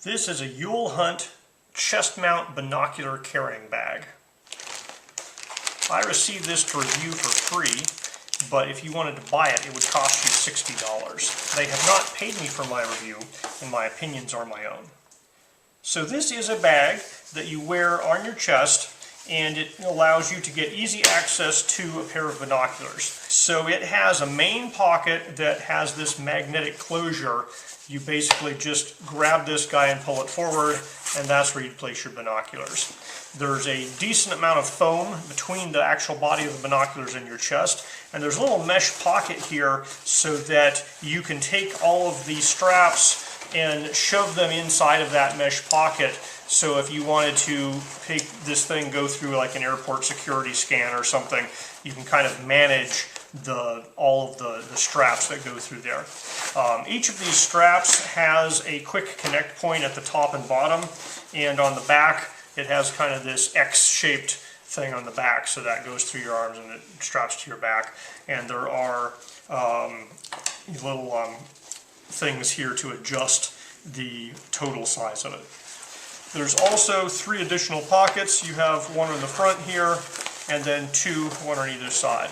This is a ULLHUNT chest mount binocular carrying bag. I received this to review for free, but if you wanted to buy it, it would cost you $60. They have not paid me for my review, and my opinions are my own. So this is a bag that you wear on your chest, and it allows you to get easy access to a pair of binoculars. So it has a main pocket that has this magnetic closure. You basically just grab this guy and pull it forward, and that's where you place your binoculars. There's a decent amount of foam between the actual body of the binoculars and your chest, and there's a little mesh pocket here so that you can take all of these straps and shove them inside of that mesh pocket. So if you wanted to take this thing, go through like an airport security scan or something, you can kind of manage all of the straps that go through there. Each of these straps has a quick connect point at the top and bottom, and on the back it has kind of this X-shaped thing on the back, so that goes through your arms and it straps to your back. And there are little things here to adjust the total size of it. There's also 3 additional pockets. You have one in the front here, and then 2, one on either side.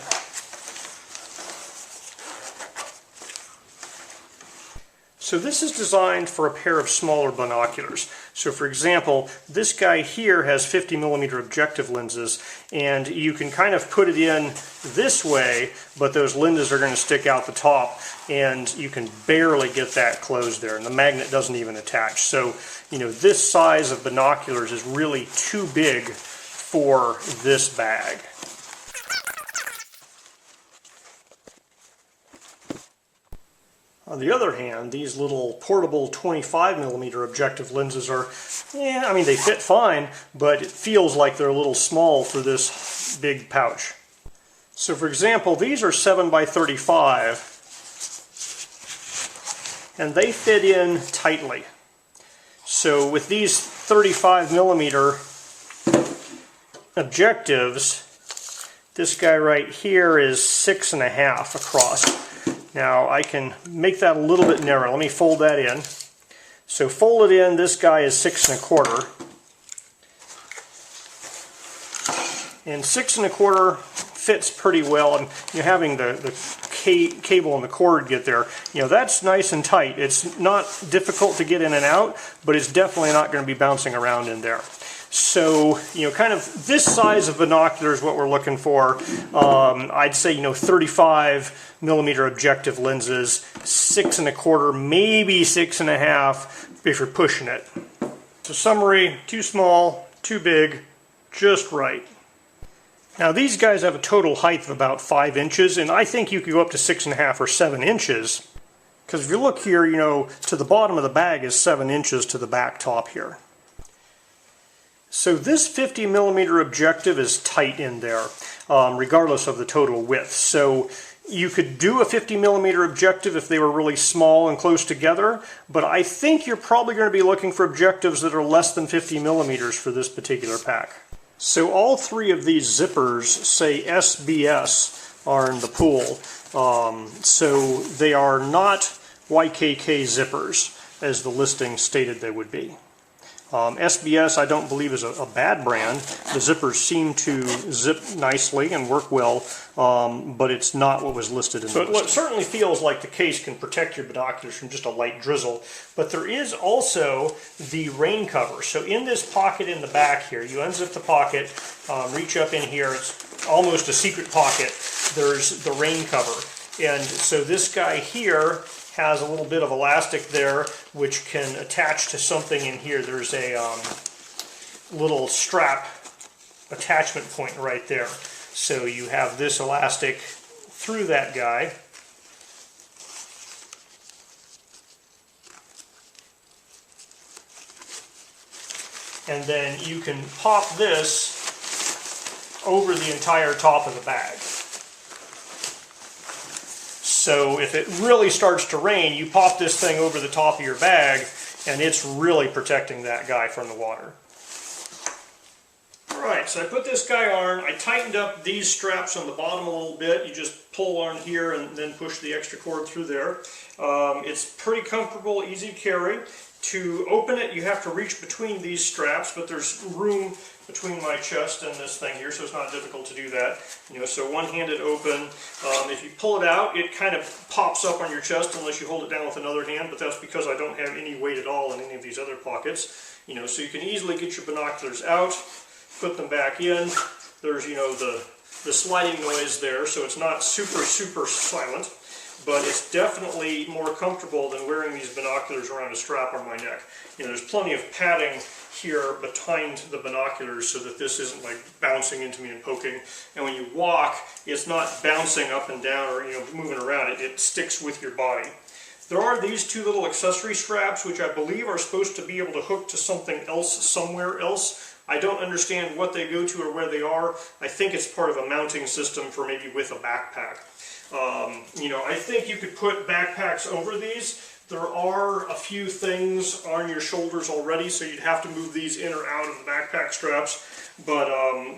So this is designed for a pair of smaller binoculars. So for example, this guy here has 50mm objective lenses, and you can kind of put it in this way, but those lenses are going to stick out the top, and you can barely get that closed there, and the magnet doesn't even attach. So, you know, this size of binoculars is really too big for this bag. On the other hand, these little portable 25mm objective lenses are, I mean, they fit fine, but it feels like they're a little small for this big pouch. So for example, these are 7x35, and they fit in tightly. So with these 35mm objectives, this guy right here is 6.5 across. Now I can make that a little bit narrower. Let me fold that in. So fold it in, this guy is 6.25. And 6.25 fits pretty well. And you're having the cable and the cord get there. You know, that's nice and tight. It's not difficult to get in and out, but it's definitely not going to be bouncing around in there. So, you know, kind of this size of binocular is what we're looking for. I'd say, you know, 35mm objective lenses, 6.25, maybe 6.5 if you're pushing it. So summary, too small, too big, just right. Now these guys have a total height of about 5 inches, and I think you could go up to 6.5 or 7 inches. Because if you look here, you know, to the bottom of the bag is 7 inches to the back top here. So this 50mm objective is tight in there, regardless of the total width. So you could do a 50mm objective if they were really small and close together, but I think you're probably going to be looking for objectives that are less than 50mm for this particular pack. So all 3 of these zippers say SBS are in the pool, so they are not YKK zippers as the listing stated they would be. SBS I don't believe is a bad brand. The zippers seem to zip nicely and work well, but it's not what was listed in the listing. So it certainly feels like the case can protect your binoculars from just a light drizzle, but there is also the rain cover. So in this pocket in the back here, you unzip the pocket, reach up in here, it's almost a secret pocket, there's the rain cover. And so this guy here has a little bit of elastic there which can attach to something in here. There's a little strap attachment point right there. So you have this elastic through that guy. And then you can pop this over the entire top of the bag. So if it really starts to rain, you pop this thing over the top of your bag, and it's really protecting that guy from the water. Alright, so I put this guy on. I tightened up these straps on the bottom a little bit. You just pull on here and then push the extra cord through there. It's pretty comfortable, easy to carry. To open it, you have to reach between these straps, but there's room between my chest and this thing here, so it's not difficult to do that. You know, so one-handed open. If you pull it out, it kind of pops up on your chest unless you hold it down with another hand, but that's because I don't have any weight at all in any of these other pockets. You know, so you can easily get your binoculars out, put them back in. There's, you know, the sliding noise there, so it's not super silent. But it's definitely more comfortable than wearing these binoculars around a strap on my neck. You know, there's plenty of padding here behind the binoculars so that this isn't like bouncing into me and poking. And when you walk, it's not bouncing up and down or, you know, moving around. It sticks with your body. There are these two little accessory straps, which I believe are supposed to be able to hook to something else somewhere else. I don't understand what they go to or where they are. I think it's part of a mounting system for maybe with a backpack. You know, I think you could put backpacks over these. There are a few things on your shoulders already, so you'd have to move these in or out of the backpack straps. But,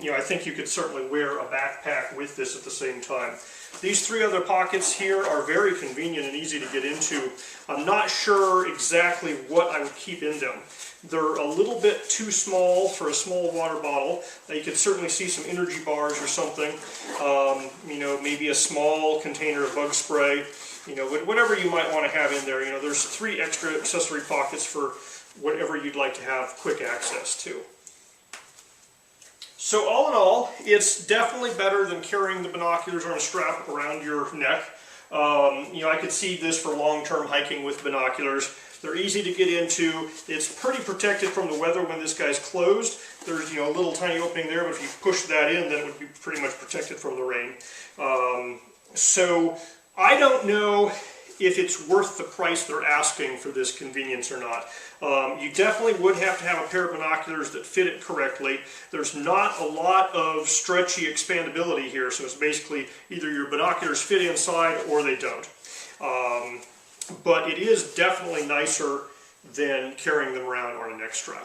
you know, I think you could certainly wear a backpack with this at the same time. These three other pockets here are very convenient and easy to get into. I'm not sure exactly what I would keep in them. They're a little bit too small for a small water bottle. You could certainly see some energy bars or something. You know, maybe a small container of bug spray. You know, whatever you might want to have in there. You know, there's 3 extra accessory pockets for whatever you'd like to have quick access to. So all in all, it's definitely better than carrying the binoculars on a strap around your neck. You know, I could see this for long-term hiking with binoculars. They're easy to get into. It's pretty protected from the weather when this guy's closed. There's, you know, a little tiny opening there, but if you push that in, then it would be pretty much protected from the rain. So I don't know if it's worth the price they're asking for this convenience or not. You definitely would have to have a pair of binoculars that fit it correctly. There's not a lot of stretchy expandability here, so it's basically either your binoculars fit inside or they don't. But it is definitely nicer than carrying them around on a neck strap.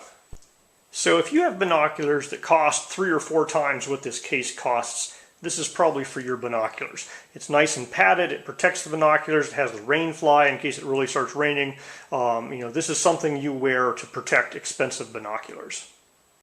So if you have binoculars that cost 3 or 4 times what this case costs, this is probably for your binoculars. It's nice and padded, it protects the binoculars, it has the rain fly in case it really starts raining. You know, this is something you wear to protect expensive binoculars.